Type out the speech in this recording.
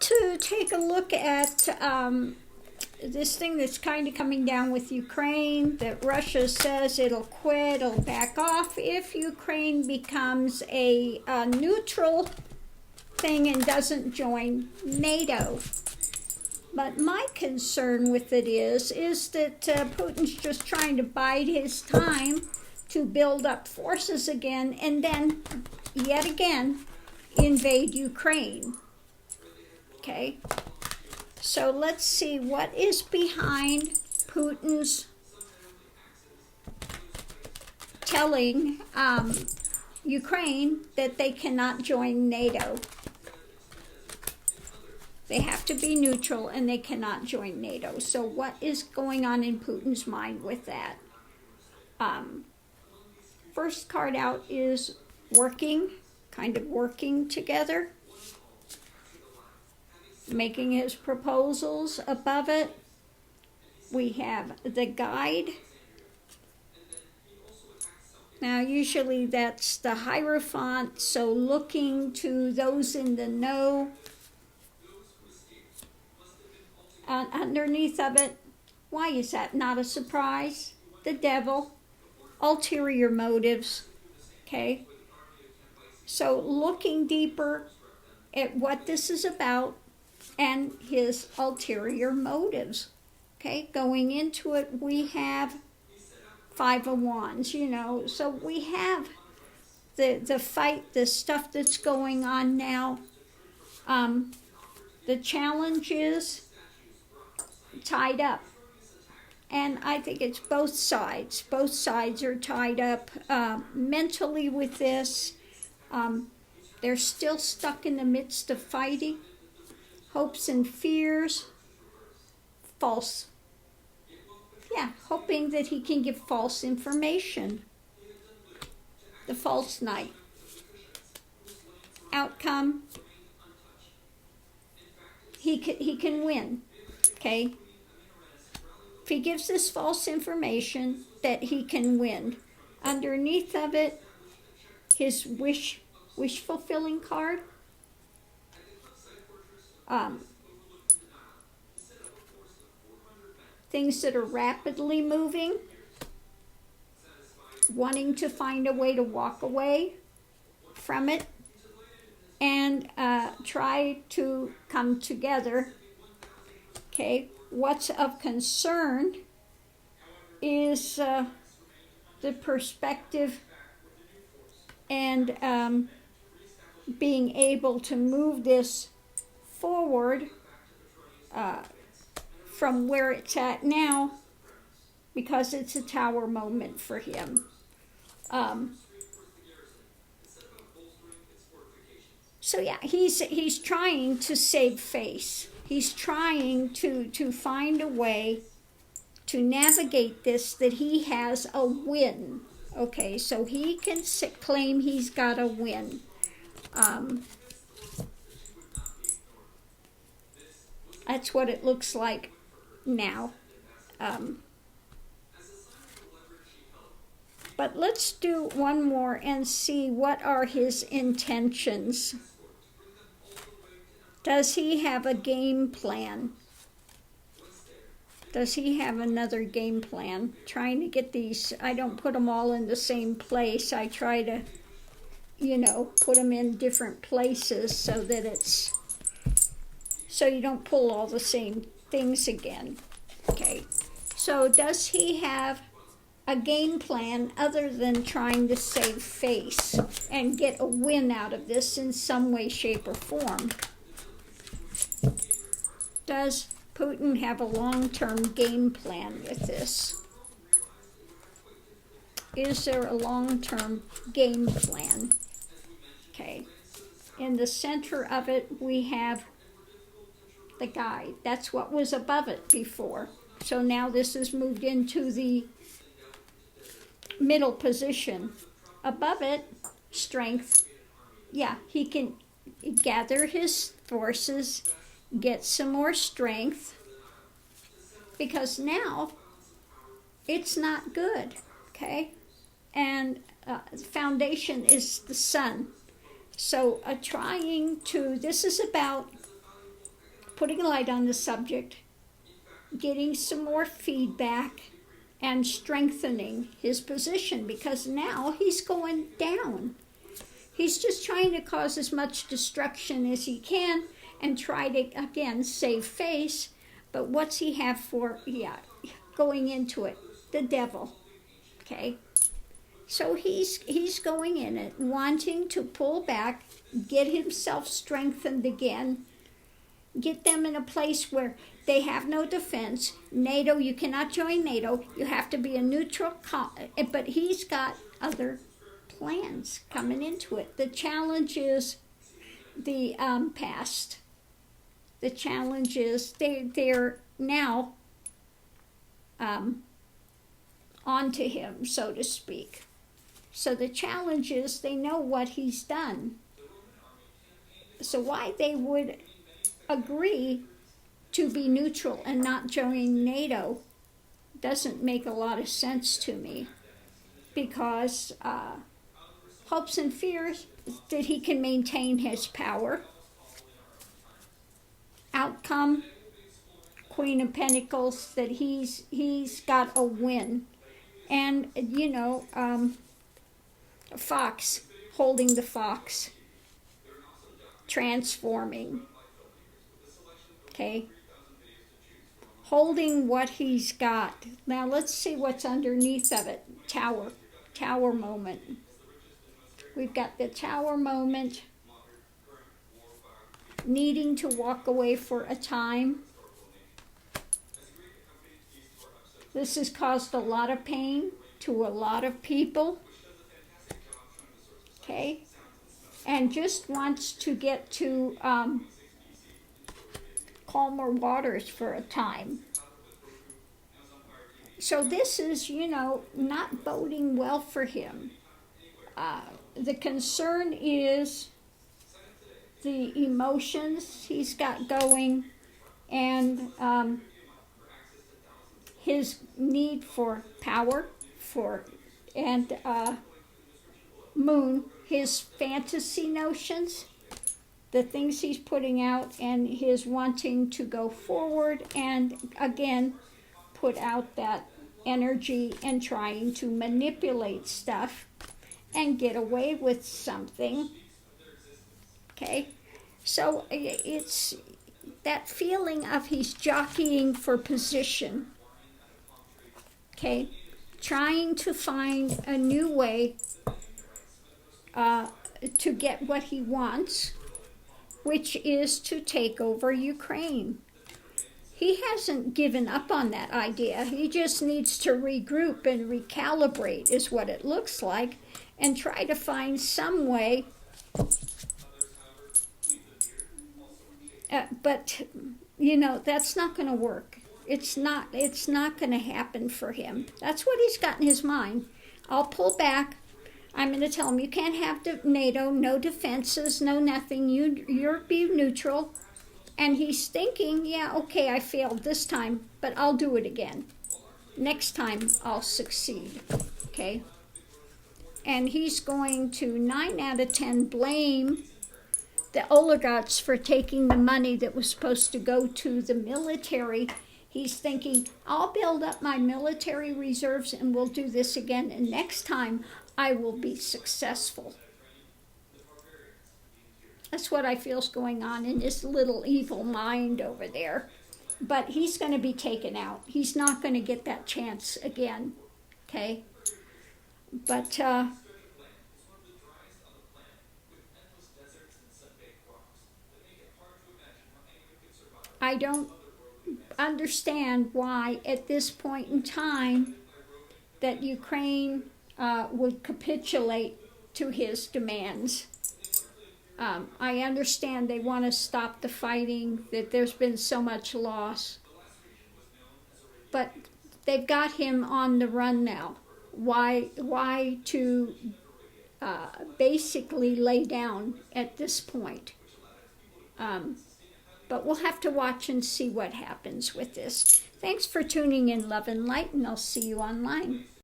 to take a look at this thing that's kind of coming down with Ukraine, that Russia says it'll quit, it'll back off if Ukraine becomes a neutral thing and doesn't join NATO. But my concern with it is that Putin's just trying to bide his time to build up forces again and then, yet again, invade Ukraine. Okay? So let's see what is behind Putin's telling Ukraine that they cannot join NATO. They have to be neutral and they cannot join NATO. So what is going on in Putin's mind with that? First card out is working, kind of working together. Making his proposals. Above it, we have the guide. Now, usually that's the Hierophant, so looking to those in the know. Underneath of it, why is that not a surprise? The devil, ulterior motives, okay? So looking deeper at what this is about and his ulterior motives, okay? Going into it, we have Five of Wands, you know, so we have the fight, the stuff that's going on now. The challenge is tied up, and I think it's both sides. Both sides are tied up mentally with this. They're still stuck in the midst of fighting. Hopes and fears. False. Yeah, hoping that he can give false information. The false knight. Outcome. He can win. Okay? If he gives this false information, that he can win. Underneath of it, his wish fulfilling card. Things that are rapidly moving. Wanting to find a way to walk away from it. And try to come together. Okay, what's of concern is the perspective and being able to move this forward from where it's at now, because it's a tower moment for him. So yeah, he's trying to save face. He's trying to find a way to navigate this, that he has a win. Okay, so he can claim he's got a win. That's what it looks like now. But let's do one more and see what are his intentions. Does he have a game plan? Does he have another game plan? Trying to get these, I don't put them all in the same place. I try to, put them in different places so that so you don't pull all the same things again. Okay, so does he have a game plan other than trying to save face and get a win out of this in some way, shape, or form? Does Putin have a long-term game plan with this? Is there a long-term game plan? Okay. In the center of it, we have the guide. That's what was above it before. So now this has moved into the middle position. Above it, strength. Yeah, he can gather his forces, get some more strength, because now it's not good, okay? And the foundation is the sun. So this is about putting light on the subject, getting some more feedback, and strengthening his position, because now he's going down. He's just trying to cause as much destruction as he can and try to, again, save face. But what's he have for, going into it? The devil, okay? So he's going in it, wanting to pull back, get himself strengthened again, get them in a place where they have no defense. NATO, you cannot join NATO. You have to be a neutral, but he's got other plans coming into it. The challenge is the past. The challenge is they're now onto him, so to speak. So the challenge is they know what he's done. So why they would agree to be neutral and not join NATO doesn't make a lot of sense to me, because hopes and fears that he can maintain his power. Outcome, Queen of Pentacles, that he's got a win. And, fox, holding the fox, transforming, okay? Holding what he's got. Now let's see what's underneath of it. Tower moment. We've got the tower moment, needing to walk away for a time. This has caused a lot of pain to a lot of people, okay? And just wants to get to calmer waters for a time. So this is, not boding well for him. The concern is the emotions he's got going, and his need for power, and Moon, his fantasy notions, the things he's putting out, and his wanting to go forward and again put out that energy and trying to manipulate stuff and get away with something. Okay, so it's that feeling of he's jockeying for position. Okay, trying to find a new way to get what he wants, which is to take over Ukraine. He hasn't given up on that idea. He just needs to regroup and recalibrate, is what it looks like, and try to find some way. But that's not going to work. It's not going to happen for him. That's what he's got in his mind. I'll pull back. I'm going to tell him, you can't have NATO, no defenses, no nothing. You're be neutral. And he's thinking, yeah, okay, I failed this time, but I'll do it again. Next time I'll succeed, okay? And he's going to 9 out of 10 blame the oligarchs for taking the money that was supposed to go to the military. He's thinking, I'll build up my military reserves and we'll do this again, and next time I will be successful. That's what I feel is going on in his little evil mind over there. But he's going to be taken out. He's not going to get that chance again, okay? But I don't understand why at this point in time that Ukraine would capitulate to his demands. I understand they want to stop the fighting, that there's been so much loss. But they've got him on the run now. Why to basically lay down at this point? But we'll have to watch and see what happens with this. Thanks for tuning in, Love and Light, and I'll see you online.